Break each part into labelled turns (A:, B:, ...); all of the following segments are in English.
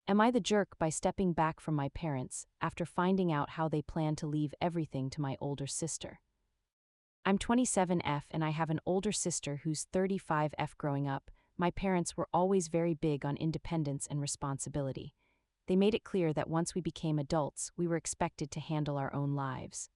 A: Am I the jerk by stepping back from my parents after finding out how they plan to leave everything to my older sister? I'm 27F and I have an older sister who's 35F. Growing up, my parents were always very big on independence and responsibility. They made it clear that once we became adults, we were expected to handle our own lives.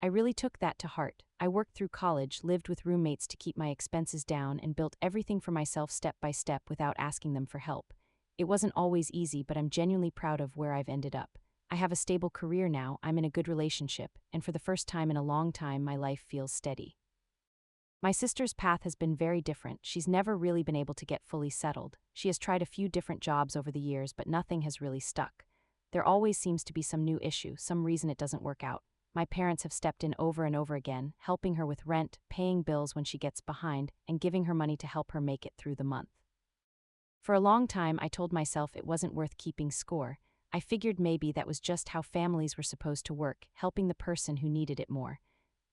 A: I really took that to heart. I worked through college, lived with roommates to keep my expenses down, and built everything for myself step by step without asking them for help. It wasn't always easy, but I'm genuinely proud of where I've ended up. I have a stable career now, I'm in a good relationship, and for the first time in a long time, my life feels steady. My sister's path has been very different. She's never really been able to get fully settled. She has tried a few different jobs over the years, but nothing has really stuck. There always seems to be some new issue, some reason it doesn't work out. My parents have stepped in over and over again, helping her with rent, paying bills when she gets behind, and giving her money to help her make it through the month. For a long time, I told myself it wasn't worth keeping score. I figured maybe that was just how families were supposed to work, helping the person who needed it more.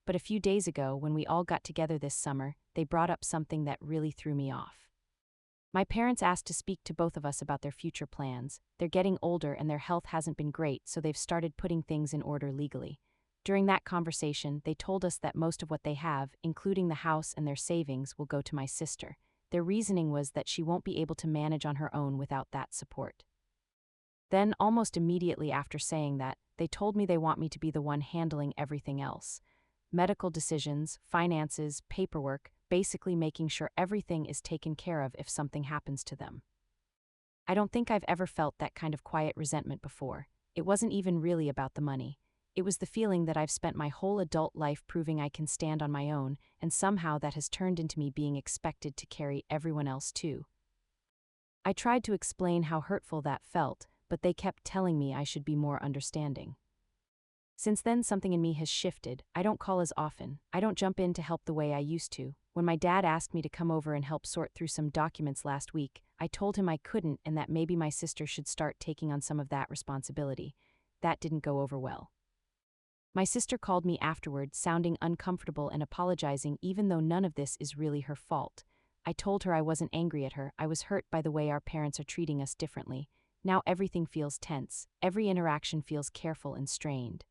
A: But a few days ago, when we all got together this summer, they brought up something that really threw me off. My parents asked to speak to both of us about their future plans. They're getting older and their health hasn't been great, so they've started putting things in order legally. During that conversation, they told us that most of what they have, including the house and their savings, will go to my sister. Their reasoning was that she won't be able to manage on her own without that support. Then, almost immediately after saying that, they told me they want me to be the one handling everything else. Medical decisions, finances, paperwork, basically making sure everything is taken care of if something happens to them. I don't think I've ever felt that kind of quiet resentment before. It wasn't even really about the money. It was the feeling that I've spent my whole adult life proving I can stand on my own, and somehow that has turned into me being expected to carry everyone else too. I tried to explain how hurtful that felt, but they kept telling me I should be more understanding. Since then, something in me has shifted. I don't call as often. I don't jump in to help the way I used to. When my dad asked me to come over and help sort through some documents last week, I told him I couldn't and that maybe my sister should start taking on some of that responsibility. That didn't go over well. My sister called me afterward, sounding uncomfortable and apologizing, even though none of this is really her fault. I told her I wasn't angry at her. I was hurt by the way our parents are treating us differently. Now everything feels tense. Every interaction feels careful and strained.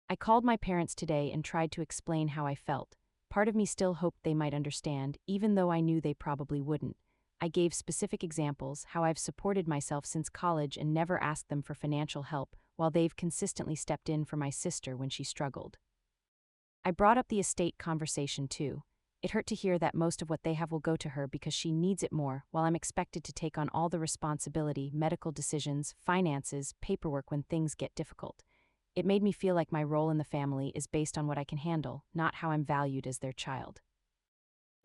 A: I called my parents today and tried to explain how I felt. Part of me still hoped they might understand, even though I knew they probably wouldn't. I gave specific examples, how I've supported myself since college and never asked them for financial help, while they've consistently stepped in for my sister when she struggled. I brought up the estate conversation too. It hurt to hear that most of what they have will go to her because she needs it more, while I'm expected to take on all the responsibility, medical decisions, finances, paperwork when things get difficult. It made me feel like my role in the family is based on what I can handle, not how I'm valued as their child.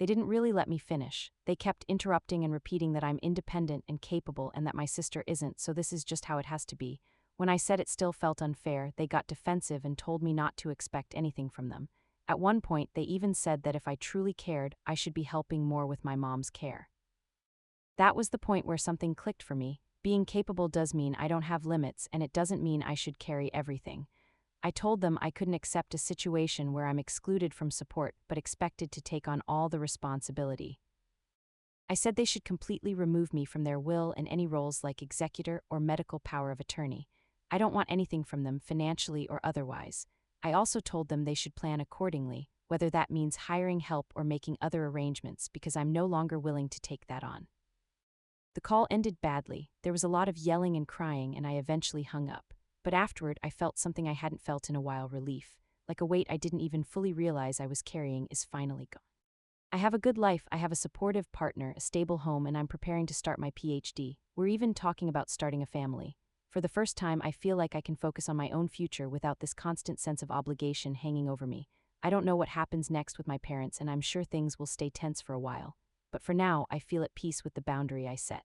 A: They didn't really let me finish. They kept interrupting and repeating that I'm independent and capable and that my sister isn't, so this is just how it has to be. When I said it still felt unfair, they got defensive and told me not to expect anything from them. At one point, they even said that if I truly cared, I should be helping more with my mom's care. That was the point where something clicked for me. Being capable does mean I don't have limits, and it doesn't mean I should carry everything. I told them I couldn't accept a situation where I'm excluded from support but expected to take on all the responsibility. I said they should completely remove me from their will and any roles like executor or medical power of attorney. I don't want anything from them, financially or otherwise. I also told them they should plan accordingly, whether that means hiring help or making other arrangements, because I'm no longer willing to take that on. The call ended badly. There was a lot of yelling and crying, and I eventually hung up. But afterward, I felt something I hadn't felt in a while: relief, like a weight I didn't even fully realize I was carrying is finally gone. I have a good life, I have a supportive partner, a stable home, and I'm preparing to start my PhD. We're even talking about starting a family. For the first time, I feel like I can focus on my own future without this constant sense of obligation hanging over me. I don't know what happens next with my parents, and I'm sure things will stay tense for a while. But for now, I feel at peace with the boundary I set.